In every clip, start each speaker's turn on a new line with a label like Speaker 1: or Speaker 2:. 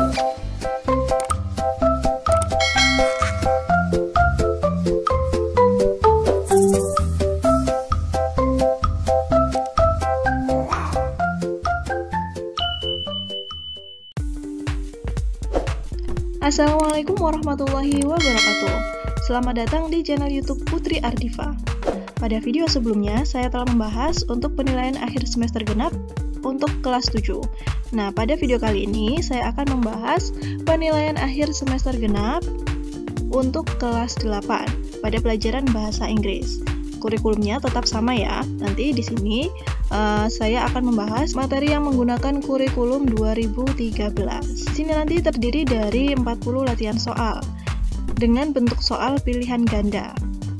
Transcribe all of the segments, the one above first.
Speaker 1: Assalamualaikum warahmatullahi wabarakatuh. Selamat datang di channel YouTube Putri Ardifa. Pada video sebelumnya, saya telah membahas untuk penilaian akhir semester genap untuk kelas 7. Nah, pada video kali ini, saya akan membahas penilaian akhir semester genap untuk kelas 8 pada pelajaran bahasa Inggris. Kurikulumnya tetap sama ya. Nanti di sini saya akan membahas materi yang menggunakan kurikulum 2013. Di sini nanti terdiri dari 40 latihan soal dengan bentuk soal pilihan ganda.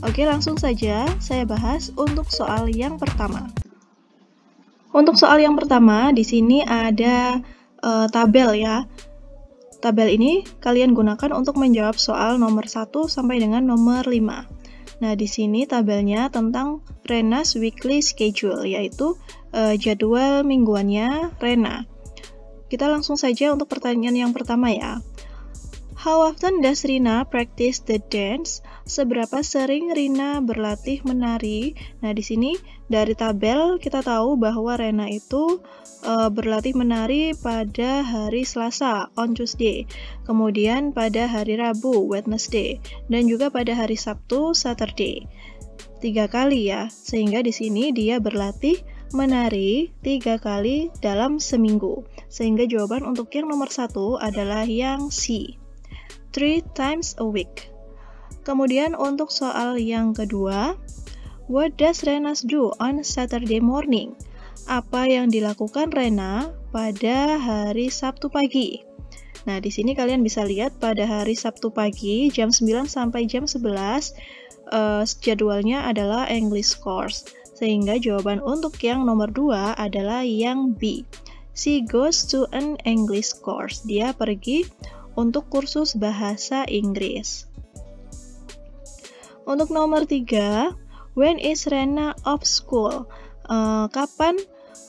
Speaker 1: Oke, langsung saja saya bahas untuk soal yang pertama. Untuk soal yang pertama, di sini ada tabel ya. Tabel ini kalian gunakan untuk menjawab soal nomor 1 sampai dengan nomor 5. Nah, di sini tabelnya tentang Rena's weekly schedule, yaitu jadwal mingguannya Rena. Kita langsung saja untuk pertanyaan yang pertama ya. How often does Rina practice the dance? Seberapa sering Rina berlatih menari? Nah, di sini dari tabel kita tahu bahwa Rena itu berlatih menari pada hari Selasa, on Tuesday. Kemudian pada hari Rabu, Wednesday. Dan juga pada hari Sabtu, Saturday. 3 kali ya, sehingga di sini dia berlatih menari 3 kali dalam seminggu. Sehingga jawaban untuk yang nomor 1 adalah yang C. 3 times a week. Kemudian untuk soal yang kedua, what does Rena do on Saturday morning? Apa yang dilakukan Rena pada hari Sabtu pagi? Nah, di sini kalian bisa lihat pada hari Sabtu pagi jam 9 sampai jam 11 jadwalnya adalah English course. Sehingga jawaban untuk yang nomor 2 adalah yang B. She goes to an English course. Dia pergi untuk kursus bahasa Inggris. Untuk nomor 3, when is Rena off school? Kapan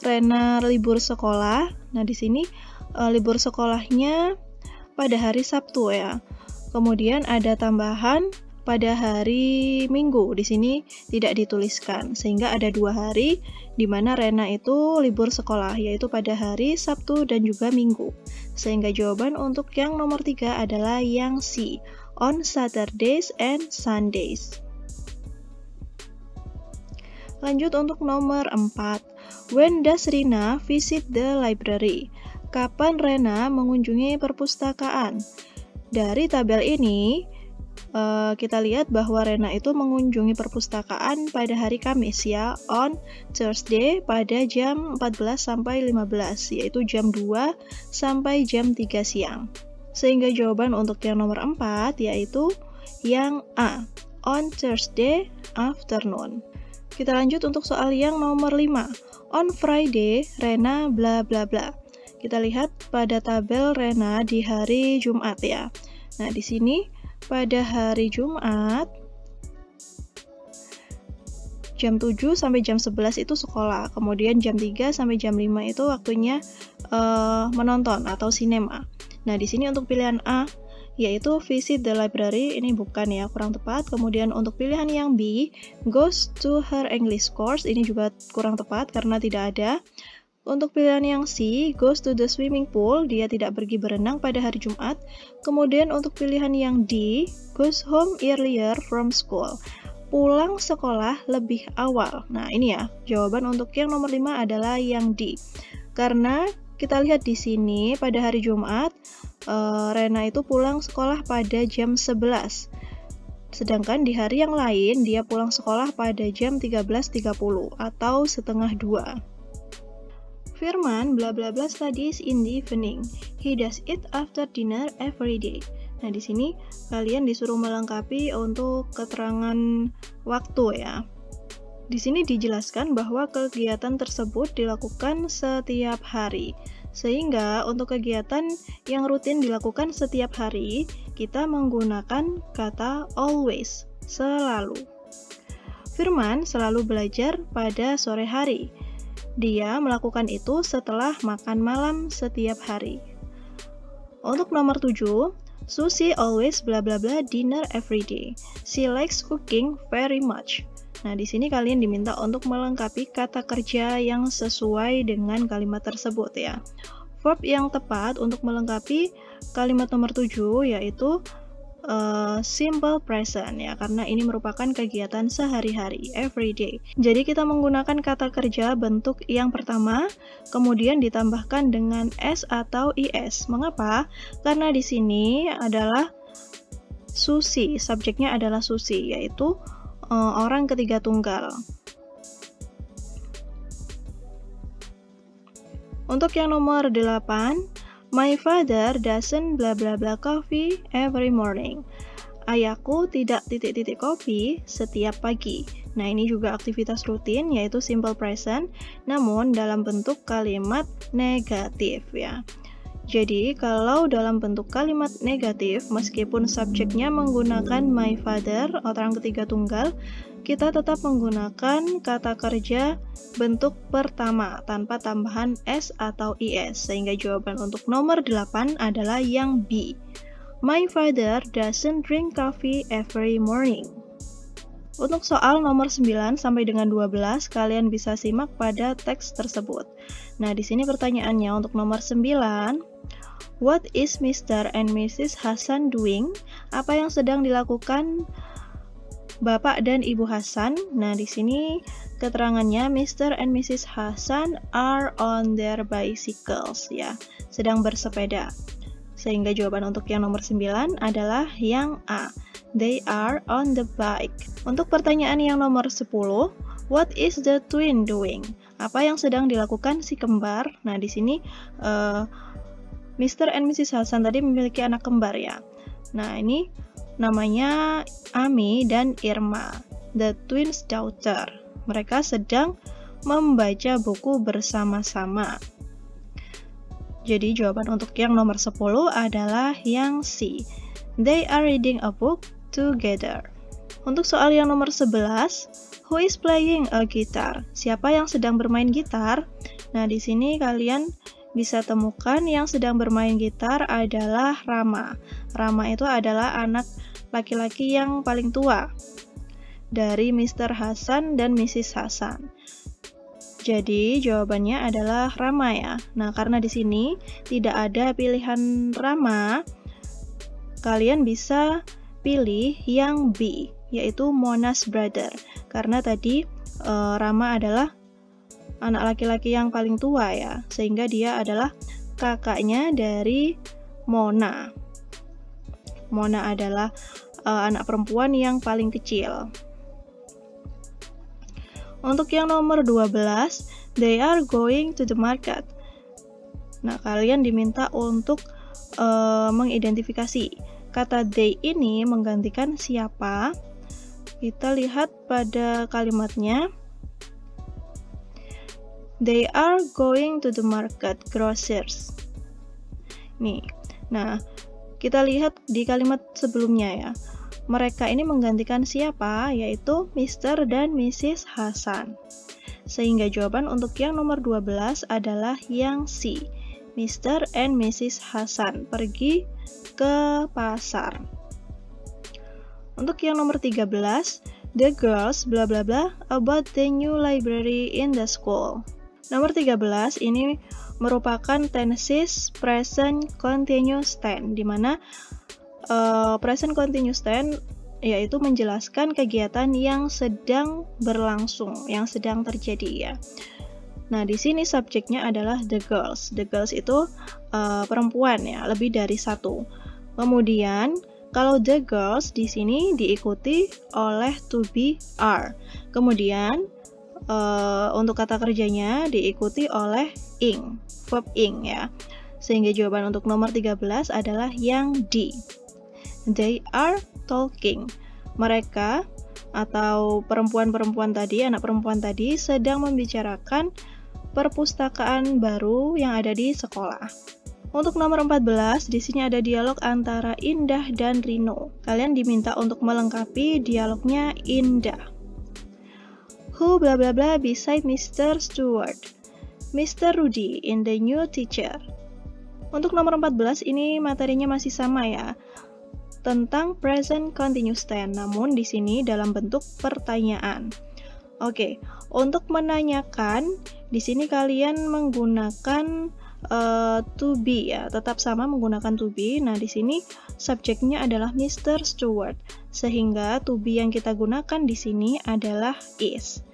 Speaker 1: Rena libur sekolah? Nah, di sini libur sekolahnya pada hari Sabtu ya. Kemudian ada tambahan pada hari Minggu. Di sini tidak dituliskan, sehingga ada 2 hari di mana Rena itu libur sekolah, yaitu pada hari Sabtu dan juga Minggu. Sehingga jawaban untuk yang nomor 3 adalah yang C, on Saturdays and Sundays. Lanjut untuk nomor 4. When does Rina visit the library? Kapan Rena mengunjungi perpustakaan? Dari tabel ini, kita lihat bahwa Rena itu mengunjungi perpustakaan pada hari Kamis ya, on Thursday pada jam 14 sampai 15, yaitu jam 2 sampai jam 3 siang. Sehingga jawaban untuk yang nomor 4 yaitu yang A, on Thursday afternoon. Kita lanjut untuk soal yang nomor 5. On Friday, Rena bla bla bla. Kita lihat pada tabel Rena di hari Jumat ya. Nah, di sini pada hari Jumat jam 7 sampai jam 11 itu sekolah. Kemudian jam 3 sampai jam 5 itu waktunya menonton atau sinema. Nah, di sini untuk pilihan A yaitu visit the library, ini bukan ya, kurang tepat. Kemudian untuk pilihan yang B, goes to her English course, ini juga kurang tepat karena tidak ada. Untuk pilihan yang C, goes to the swimming pool, dia tidak pergi berenang pada hari Jumat. Kemudian untuk pilihan yang D, goes home earlier from school, pulang sekolah lebih awal. Nah, ini ya, jawaban untuk yang nomor 5 adalah yang D. Karena kita lihat di sini pada hari Jumat, Rena itu pulang sekolah pada jam 11. Sedangkan di hari yang lain, dia pulang sekolah pada jam 13.30 atau setengah 2. Firman bla bla bla studies in the evening. He does it after dinner every day. Nah, di sini kalian disuruh melengkapi untuk keterangan waktu ya. Di sini dijelaskan bahwa kegiatan tersebut dilakukan setiap hari. Sehingga untuk kegiatan yang rutin dilakukan setiap hari, kita menggunakan kata always, selalu. Firman selalu belajar pada sore hari. Dia melakukan itu setelah makan malam setiap hari. Untuk nomor 7, Susie always bla bla bla dinner every day. She likes cooking very much. Nah, di sini kalian diminta untuk melengkapi kata kerja yang sesuai dengan kalimat tersebut ya. Verb yang tepat untuk melengkapi kalimat nomor 7 yaitu simple present ya, karena ini merupakan kegiatan sehari-hari, everyday. Jadi kita menggunakan kata kerja bentuk yang pertama, kemudian ditambahkan dengan s atau is. Mengapa? Karena di sini adalah Susie, subjeknya adalah Susie, yaitu orang ketiga tunggal. Untuk yang nomor 8, my father doesn't bla bla bla coffee every morning. Ayahku tidak titik-titik kopi setiap pagi. Nah, ini juga aktivitas rutin yaitu simple present, namun dalam bentuk kalimat negatif ya. Jadi, kalau dalam bentuk kalimat negatif, meskipun subjeknya menggunakan my father, orang ketiga tunggal, kita tetap menggunakan kata kerja bentuk pertama tanpa tambahan s atau is, sehingga jawaban untuk nomor 8 adalah yang B. My father doesn't drink coffee every morning. Untuk soal nomor 9 sampai dengan 12, kalian bisa simak pada teks tersebut. Nah, di sini pertanyaannya untuk nomor 9, what is Mr. and Mrs. Hasan doing? Apa yang sedang dilakukan Bapak dan Ibu Hasan? Nah, di sini keterangannya Mr. and Mrs. Hasan are on their bicycles ya, sedang bersepeda. Sehingga jawaban untuk yang nomor 9 adalah yang A. They are on the bike. Untuk pertanyaan yang nomor 10, what is the twin doing? Apa yang sedang dilakukan si kembar? Nah, di sini Mr. and Mrs. Hasan tadi memiliki anak kembar ya. Nah, ini namanya Ami dan Irma, the twins daughter. Mereka sedang membaca buku bersama-sama. Jadi jawaban untuk yang nomor 10 adalah yang C. They are reading a book together. Untuk soal yang nomor 11, who is playing a guitar? Siapa yang sedang bermain gitar? Nah, di sini kalian bisa temukan yang sedang bermain gitar adalah Rama. Rama itu adalah anak laki-laki yang paling tua dari Mr. Hasan dan Mrs. Hasan. Jadi jawabannya adalah Rama ya. Nah, karena di sini tidak ada pilihan Rama, kalian bisa pilih yang B, yaitu Mona's brother. Karena tadi Rama adalah anak laki-laki yang paling tua ya, sehingga dia adalah kakaknya dari Mona. Mona adalah anak perempuan yang paling kecil. Untuk yang nomor 12, they are going to the market. Nah, kalian diminta untuk mengidentifikasi kata they ini menggantikan siapa. Kita lihat pada kalimatnya. They are going to the market, grocers. Nih, nah kita lihat di kalimat sebelumnya ya. Mereka ini menggantikan siapa, yaitu Mr. dan Mrs. Hasan. Sehingga jawaban untuk yang nomor 12 adalah yang C. Mr. and Mrs. Hasan pergi ke pasar. Untuk yang nomor 13, the girls bla bla bla about the new library in the school. Nomor 13 ini merupakan tenses present continuous tense, di mana present continuous tense yaitu menjelaskan kegiatan yang sedang berlangsung, yang sedang terjadi ya. Nah, di sini subjeknya adalah the girls. The girls itu perempuan ya, lebih dari satu. Kemudian kalau the girls di sini diikuti oleh to be are. Kemudian untuk kata kerjanya diikuti oleh ing, verb ing ya. Sehingga jawaban untuk nomor 13 adalah yang D. They are talking. Mereka atau perempuan-perempuan tadi, anak perempuan tadi sedang membicarakan perpustakaan baru yang ada di sekolah. Untuk nomor 14, di sini ada dialog antara Indah dan Rino. Kalian diminta untuk melengkapi dialognya Indah. Who bla bla bla beside Mr. Stewart? Mr. Rudy in the new teacher. Untuk nomor 14 ini materinya masih sama ya, tentang present continuous tense, namun di sini dalam bentuk pertanyaan. Oke, untuk menanyakan di sini kalian menggunakan to be ya, tetap sama menggunakan to be. Nah, di sini subjeknya adalah Mr. Stewart, sehingga to be yang kita gunakan di sini adalah is.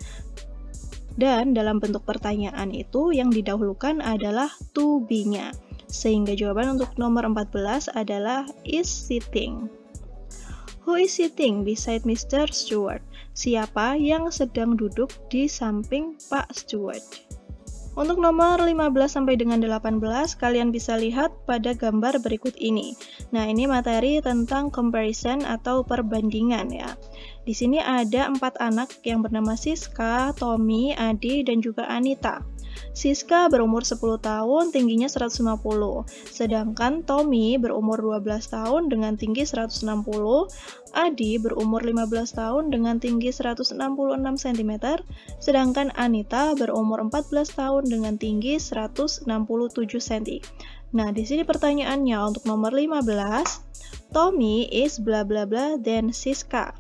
Speaker 1: Dan dalam bentuk pertanyaan itu yang didahulukan adalah to be-nya. Sehingga jawaban untuk nomor 14 adalah is sitting. Who is sitting beside Mr. Stewart? Siapa yang sedang duduk di samping Pak Stewart? Untuk nomor 15 sampai dengan 18, kalian bisa lihat pada gambar berikut ini. Nah, ini materi tentang comparison atau perbandingan ya. Di sini ada 4 anak yang bernama Siska, Tommy, Adi, dan juga Anita. Siska berumur 10 tahun, tingginya 150. Sedangkan Tommy berumur 12 tahun dengan tinggi 160. Adi berumur 15 tahun dengan tinggi 166 cm. Sedangkan Anita berumur 14 tahun dengan tinggi 167 cm. Nah, di sini pertanyaannya untuk nomor 15. Tommy is bla bla bla than Siska.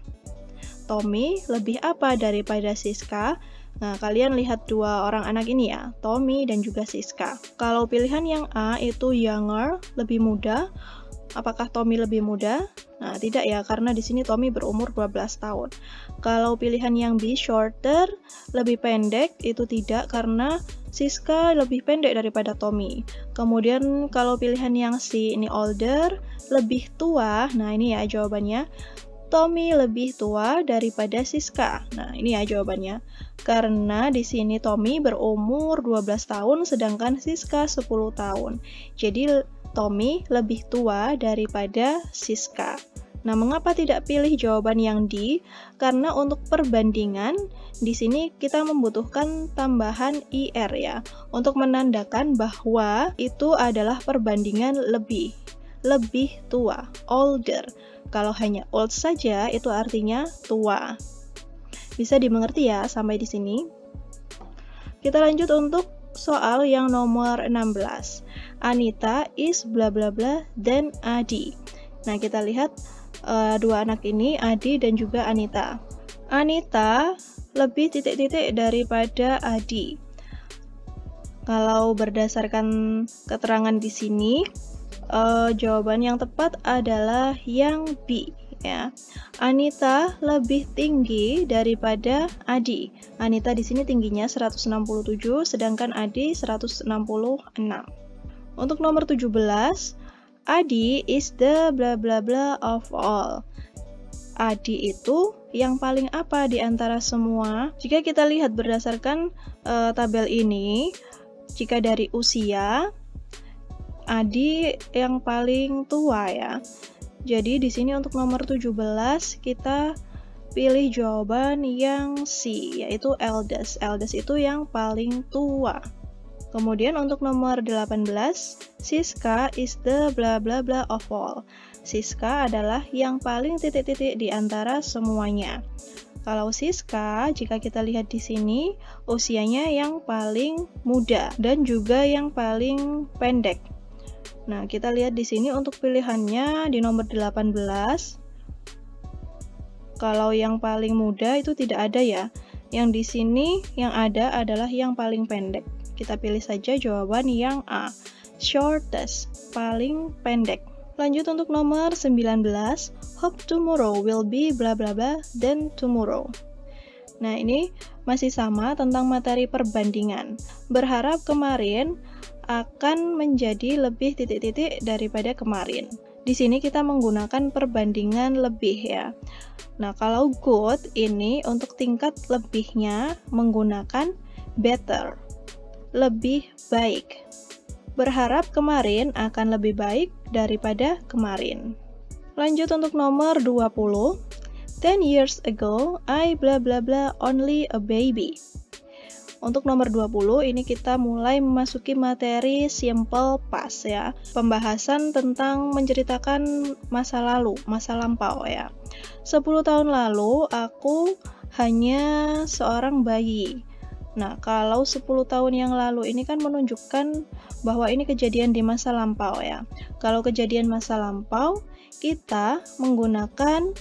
Speaker 1: Tommy lebih apa daripada Siska? Nah, kalian lihat dua orang anak ini ya, Tommy dan juga Siska. Kalau pilihan yang A itu younger, lebih muda, apakah Tommy lebih muda? Nah, tidak ya, karena di sini Tommy berumur 12 tahun. Kalau pilihan yang B, shorter, lebih pendek, itu tidak, karena Siska lebih pendek daripada Tommy. Kemudian kalau pilihan yang C, ini older, lebih tua, nah ini ya jawabannya. Tommy lebih tua daripada Siska. Nah, ini ya jawabannya. Karena di sini Tommy berumur 12 tahun sedangkan Siska 10 tahun. Jadi Tommy lebih tua daripada Siska. Nah, mengapa tidak pilih jawaban yang D? Karena untuk perbandingan di sini kita membutuhkan tambahan IR ya, untuk menandakan bahwa itu adalah perbandingan lebih tua, older. Kalau hanya old saja, itu artinya tua. Bisa dimengerti ya sampai di sini? Kita lanjut untuk soal yang nomor 16. Anita is bla bla bla dan Adi. Nah, kita lihat dua anak ini, Adi dan juga Anita. Anita lebih titik-titik daripada Adi. Kalau berdasarkan keterangan di sini, jawaban yang tepat adalah yang B ya. Anita lebih tinggi daripada Adi. Anita di sini tingginya 167 sedangkan Adi 166. Untuk nomor 17, Adi is the bla bla bla of all. Adi itu yang paling apa di antara semua? Jika kita lihat berdasarkan tabel ini, jika dari usia, Adi yang paling tua ya. Jadi di sini untuk nomor 17 kita pilih jawaban yang C, yaitu eldest. Eldest itu yang paling tua. Kemudian untuk nomor 18, Siska is the bla bla bla of all. Siska adalah yang paling titik-titik di antara semuanya. Kalau Siska, jika kita lihat di sini, usianya yang paling muda dan juga yang paling pendek. Nah, kita lihat di sini untuk pilihannya di nomor 18. Kalau yang paling muda itu tidak ada ya. Yang di sini yang ada adalah yang paling pendek. Kita pilih saja jawaban yang A, shortest, paling pendek. Lanjut untuk nomor 19. Hope tomorrow will be bla bla bla than tomorrow. Nah, ini masih sama tentang materi perbandingan. Berharap kemarin akan menjadi lebih titik-titik daripada kemarin. Di sini kita menggunakan perbandingan lebih ya. Nah, kalau good ini untuk tingkat lebihnya menggunakan better, lebih baik. Berharap kemarin akan lebih baik daripada kemarin. Lanjut untuk nomor 20. 10 years ago, I bla bla bla only a baby. Untuk nomor 20 ini kita mulai memasuki materi simple past ya. Pembahasan tentang menceritakan masa lalu, masa lampau ya. 10 tahun lalu aku hanya seorang bayi. Nah, kalau 10 tahun yang lalu ini kan menunjukkan bahwa ini kejadian di masa lampau ya. Kalau kejadian masa lampau, kita menggunakan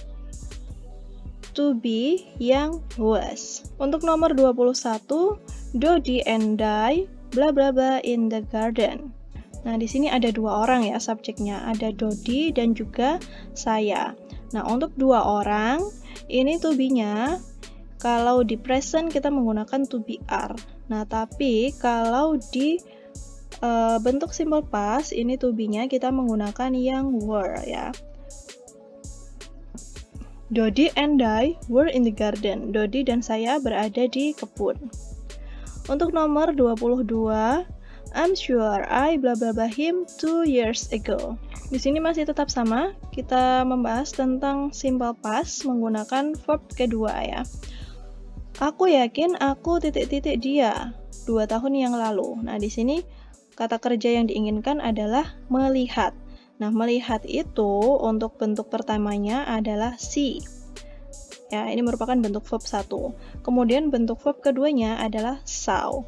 Speaker 1: to be yang was. Untuk nomor 21, Dodi and I bla bla bla in the garden. Nah, di sini ada dua orang ya subjeknya, ada Dodi dan juga saya. Nah, untuk dua orang, ini to be-nya kalau di present kita menggunakan to be are. Nah, tapi kalau di bentuk simple past, ini to be-nya kita menggunakan yang were ya. Dodi and I were in the garden. Dodi dan saya berada di kebun. Untuk nomor 22, I'm sure I bla bla bla him 2 years ago. Di sini masih tetap sama, kita membahas tentang simple past menggunakan verb kedua ya. Aku yakin aku titik-titik dia 2 tahun yang lalu. Nah, di sini kata kerja yang diinginkan adalah melihat. Nah, melihat itu untuk bentuk pertamanya adalah see. Ya, ini merupakan bentuk verb 1. Kemudian bentuk verb keduanya adalah saw.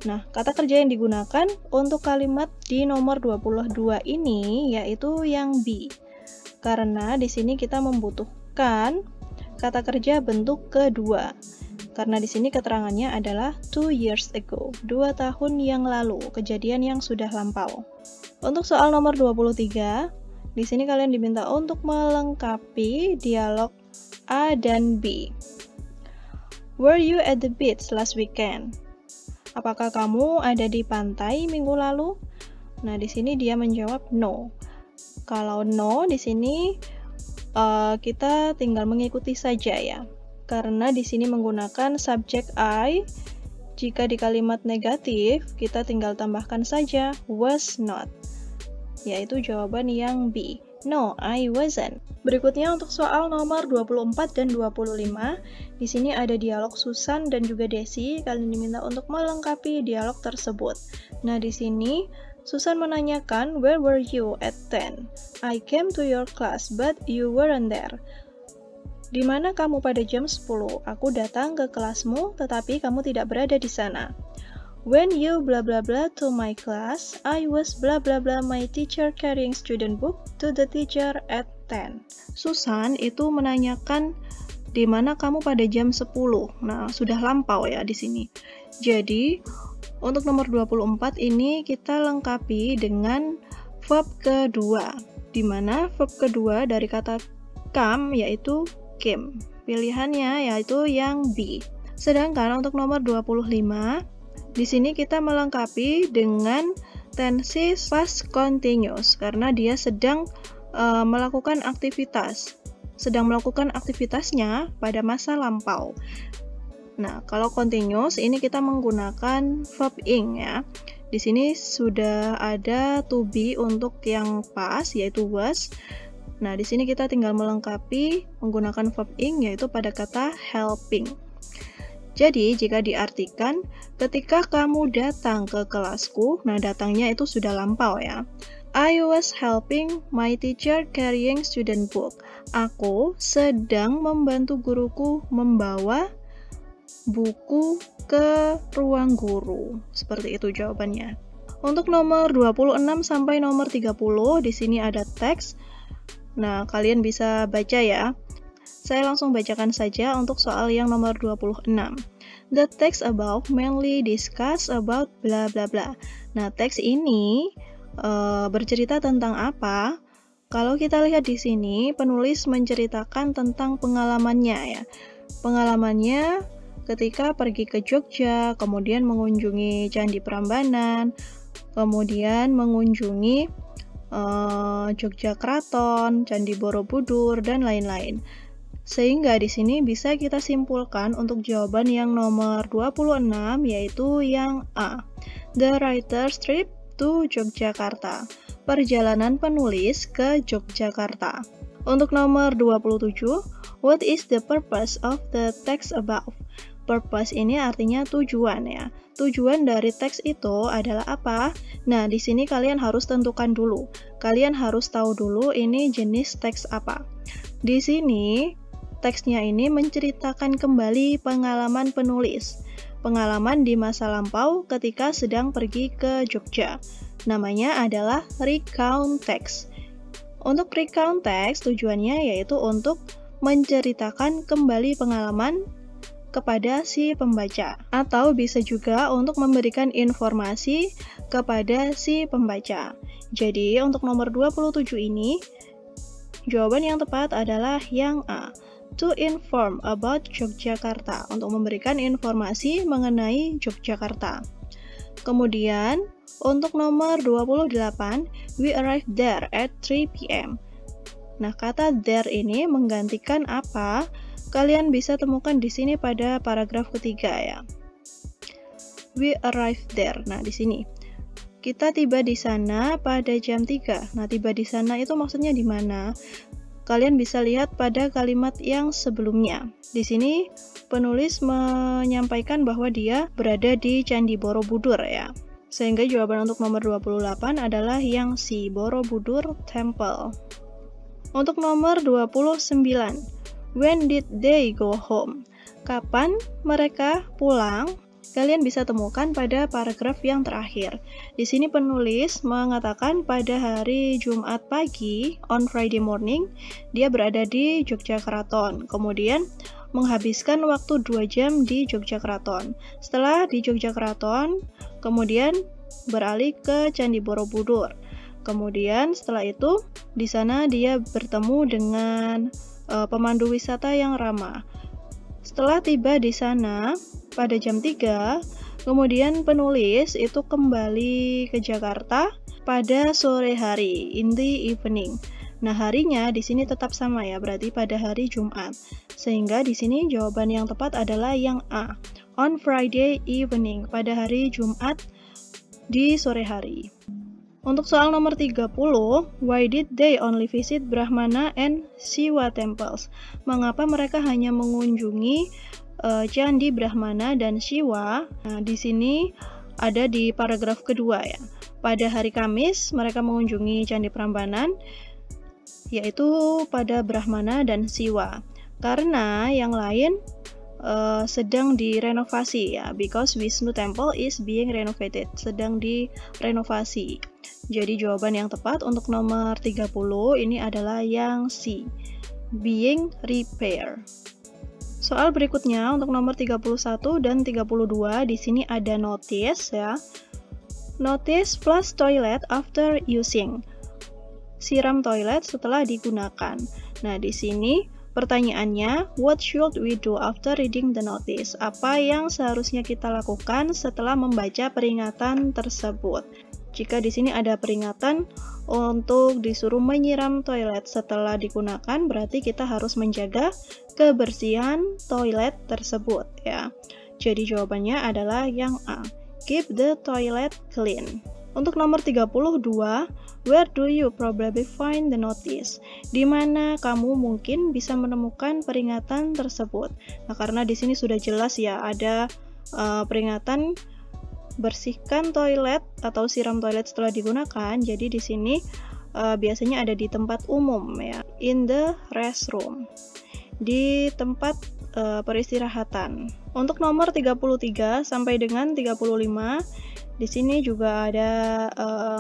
Speaker 1: Nah, kata kerja yang digunakan untuk kalimat di nomor 22 ini yaitu yang be. Karena di sini kita membutuhkan kata kerja bentuk kedua. Karena di sini keterangannya adalah 2 years ago, 2 tahun yang lalu, kejadian yang sudah lampau. Untuk soal nomor 23, di sini kalian diminta untuk melengkapi dialog A dan B. Were you at the beach last weekend? Apakah kamu ada di pantai minggu lalu? Nah, di sini dia menjawab no. Kalau no di sini kita tinggal mengikuti saja ya. Karena di sini menggunakan subjek I. Jika di kalimat negatif, kita tinggal tambahkan saja was not. Yaitu jawaban yang B. No, I wasn't. Berikutnya untuk soal nomor 24 dan 25. Di sini ada dialog Susan dan juga Desi. Kalian diminta untuk melengkapi dialog tersebut. Nah, di sini Susan menanyakan, where were you at 10? I came to your class, but you weren't there. Di mana kamu pada jam 10? Aku datang ke kelasmu, tetapi kamu tidak berada di sana. When you blah blah blah to my class, I was blah blah blah my teacher carrying student book to the teacher at 10. Susan itu menanyakan di mana kamu pada jam 10. Nah, sudah lampau ya di sini. Jadi, untuk nomor 24 ini kita lengkapi dengan verb kedua. Di mana verb kedua dari kata come yaitu came. Pilihannya yaitu yang B. Sedangkan untuk nomor 25 di sini kita melengkapi dengan tense past continuous karena dia sedang melakukan aktivitasnya pada masa lampau. Nah, kalau continuous ini kita menggunakan verb ing ya. Di sini sudah ada to be untuk yang past yaitu was. Nah, di sini kita tinggal melengkapi menggunakan verb ing yaitu pada kata helping. Jadi, jika diartikan, ketika kamu datang ke kelasku, nah datangnya itu sudah lampau ya. I was helping my teacher carrying student book. Aku sedang membantu guruku membawa buku ke ruang guru. Seperti itu jawabannya. Untuk nomor 26 sampai nomor 30, di sini ada teks. Nah, kalian bisa baca ya. Saya langsung bacakan saja untuk soal yang nomor 26. The text above mainly discuss about bla bla bla. Nah, teks ini bercerita tentang apa? Kalau kita lihat di sini, penulis menceritakan tentang pengalamannya ya. Pengalamannya ketika pergi ke Jogja, kemudian mengunjungi Candi Prambanan, kemudian mengunjungi Jogja Kraton, Candi Borobudur, dan lain-lain. Sehingga di sini bisa kita simpulkan untuk jawaban yang nomor 26 yaitu yang A. The writer's trip to Yogyakarta. Perjalanan penulis ke Yogyakarta. Untuk nomor 27, what is the purpose of the text above? Purpose ini artinya tujuan ya. Tujuan dari teks itu adalah apa? Nah, di sini kalian harus tentukan dulu. Kalian harus tahu dulu ini jenis teks apa. Di sini teksnya ini menceritakan kembali pengalaman penulis. pengalaman di masa lampau ketika sedang pergi ke Jogja. Namanya adalah recount text. Untuk recount text tujuannya yaitu untuk menceritakan kembali pengalaman kepada si pembaca, atau bisa juga untuk memberikan informasi kepada si pembaca. Jadi untuk nomor 27 ini, jawaban yang tepat adalah yang A. To inform about Yogyakarta, untuk memberikan informasi mengenai Yogyakarta. Kemudian, untuk nomor 28, we arrived there at 3 p.m. Nah, kata there ini menggantikan apa? Kalian bisa temukan di sini pada paragraf ketiga ya. We arrived there. Nah, di sini. Kita tiba di sana pada jam 3. Nah, tiba di sana itu maksudnya di mana? Kalian bisa lihat pada kalimat yang sebelumnya. Di sini penulis menyampaikan bahwa dia berada di Candi Borobudur ya. Sehingga jawaban untuk nomor 28 adalah yang C, Borobudur Temple. Untuk nomor 29, when did they go home? Kapan mereka pulang? Kalian bisa temukan pada paragraf yang terakhir. Di sini penulis mengatakan pada hari Jumat pagi, on Friday morning, dia berada di Yogyakarta. Kemudian menghabiskan waktu 2 jam di Yogyakarta. Setelah di Yogyakarta, kemudian beralih ke Candi Borobudur. Kemudian setelah itu, di sana dia bertemu dengan pemandu wisata yang ramah. Setelah tiba di sana pada jam 3, kemudian penulis itu kembali ke Jakarta pada sore hari, in the evening. Nah, harinya di sini tetap sama ya, berarti pada hari Jumat. Sehingga di sini jawaban yang tepat adalah yang A, on Friday evening, pada hari Jumat di sore hari. Untuk soal nomor 30, why did they only visit Brahmana and Shiva temples? Mengapa mereka hanya mengunjungi Candi Brahmana dan Shiva? Nah, di sini ada di paragraf kedua ya. Pada hari Kamis, mereka mengunjungi Candi Prambanan, yaitu pada Brahmana dan Shiva. Karena yang lain sedang direnovasi ya, because Vishnu Temple is being renovated, sedang direnovasi. Jadi jawaban yang tepat untuk nomor 30 ini adalah yang C, being repair. Soal berikutnya untuk nomor 31 dan 32, di sini ada notice ya. Notice flush toilet after using. Siram toilet setelah digunakan. Nah, di sini pertanyaannya, what should we do after reading the notice? Apa yang seharusnya kita lakukan setelah membaca peringatan tersebut? Jika di sini ada peringatan untuk disuruh menyiram toilet setelah digunakan, berarti kita harus menjaga kebersihan toilet tersebut ya. Jadi jawabannya adalah yang A, keep the toilet clean. Untuk nomor 32, where do you probably find the notice? Di mana kamu mungkin bisa menemukan peringatan tersebut? Nah, karena di sini sudah jelas ya, ada peringatan bersihkan toilet atau siram toilet setelah digunakan. Jadi di sini biasanya ada di tempat umum ya, in the restroom, di tempat peristirahatan. Untuk nomor 33 sampai dengan 35, di sini juga ada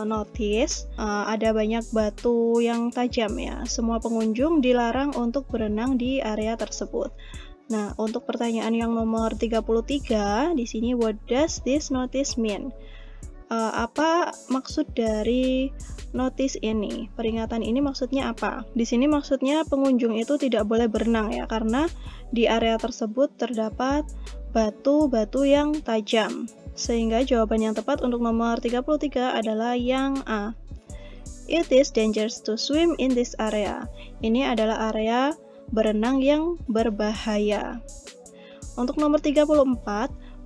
Speaker 1: notice, ada banyak batu yang tajam ya. Semua pengunjung dilarang untuk berenang di area tersebut. Nah, untuk pertanyaan yang nomor 33, di sini what does this notice mean? Apa maksud dari notice ini? Peringatan ini maksudnya apa? Di sini maksudnya pengunjung itu tidak boleh berenang ya, karena di area tersebut terdapat batu-batu yang tajam. Sehingga jawaban yang tepat untuk nomor 33 adalah yang A. It is dangerous to swim in this area. Ini adalah area berenang yang berbahaya. Untuk nomor 34,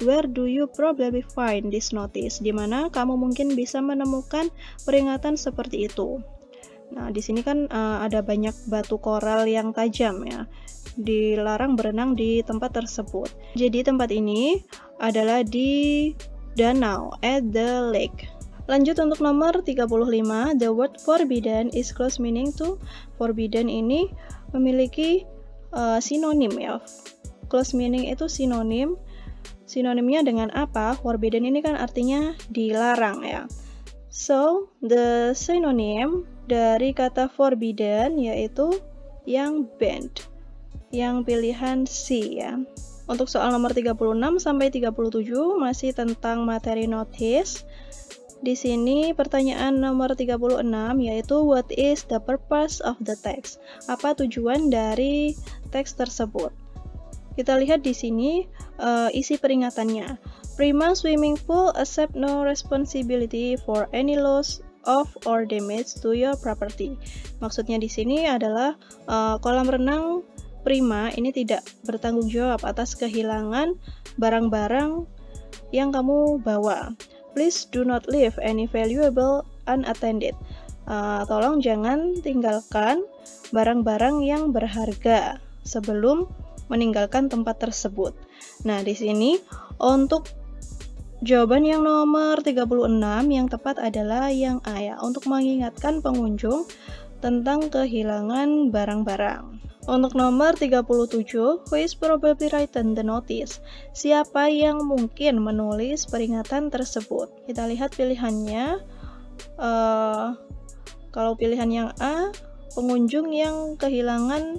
Speaker 1: where do you probably find this notice? Di mana kamu mungkin bisa menemukan peringatan seperti itu. Nah, di sini kan ada banyak batu koral yang tajam ya. Dilarang berenang di tempat tersebut. Jadi tempat ini adalah di danau, at the lake. Lanjut untuk nomor 35, the word forbidden is close meaning to. Forbidden ini memiliki sinonim ya. Close meaning itu sinonim sinonimnya dengan apa? Forbidden ini kan artinya dilarang ya. So, the synonym dari kata forbidden yaitu yang banned, yang pilihan C ya. Untuk soal nomor 36 sampai 37 masih tentang materi notice. Di sini pertanyaan nomor 36 yaitu what is the purpose of the text? Apa tujuan dari teks tersebut? Kita lihat di sini isi peringatannya. Prima swimming pool accept no responsibility for any loss of or damage to your property. Maksudnya di sini adalah kolam renang Prima ini tidak bertanggung jawab atas kehilangan barang-barang yang kamu bawa. Please do not leave any valuable unattended. Tolong jangan tinggalkan barang-barang yang berharga sebelum meninggalkan tempat tersebut. Nah, di sini untuk jawaban yang nomor 36 yang tepat adalah yang A ya, untuk mengingatkan pengunjung tentang kehilangan barang-barang. Untuk nomor 37, who is probably written the notice? Siapa yang mungkin menulis peringatan tersebut? Kita lihat pilihannya. Kalau pilihan yang A, pengunjung yang kehilangan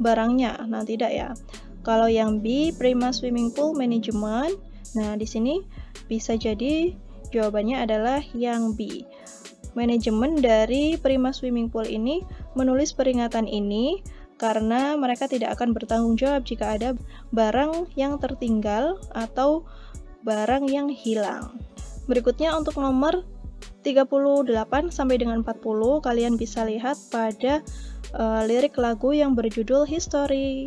Speaker 1: barangnya. Nah, tidak ya. Kalau yang B, Prima Swimming Pool Management. Nah, di sini bisa jadi jawabannya adalah yang B. Manajemen dari Prima Swimming Pool ini menulis peringatan ini karena mereka tidak akan bertanggung jawab jika ada barang yang tertinggal atau barang yang hilang. Berikutnya untuk nomor 38 sampai dengan 40, kalian bisa lihat pada lirik lagu yang berjudul History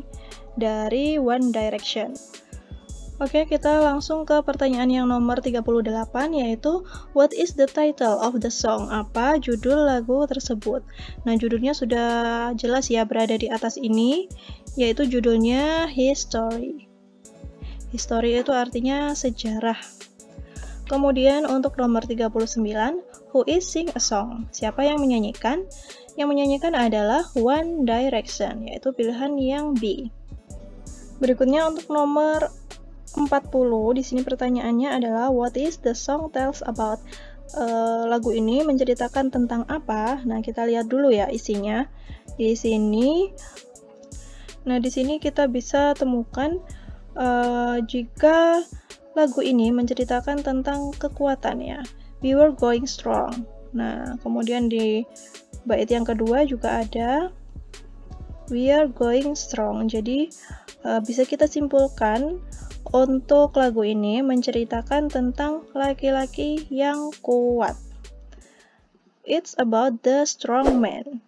Speaker 1: dari One Direction. Oke, kita langsung ke pertanyaan yang nomor 38 yaitu what is the title of the song? Apa judul lagu tersebut? Nah, judulnya sudah jelas ya berada di atas ini, yaitu judulnya History. History itu artinya sejarah. Kemudian untuk nomor 39, who is sing a song? Siapa yang menyanyikan? Yang menyanyikan adalah One Direction, yaitu pilihan yang B. Berikutnya untuk nomor 40, di sini pertanyaannya adalah what is the song tells about? Lagu ini menceritakan tentang apa? Nah, kita lihat dulu ya isinya. Di sini kita bisa temukan jika lagu ini menceritakan tentang kekuatan ya. We were going strong. Nah, kemudian di bait yang kedua juga ada we are going strong. Jadi bisa kita simpulkan untuk lagu ini menceritakan tentang laki-laki yang kuat. It's about the strong man.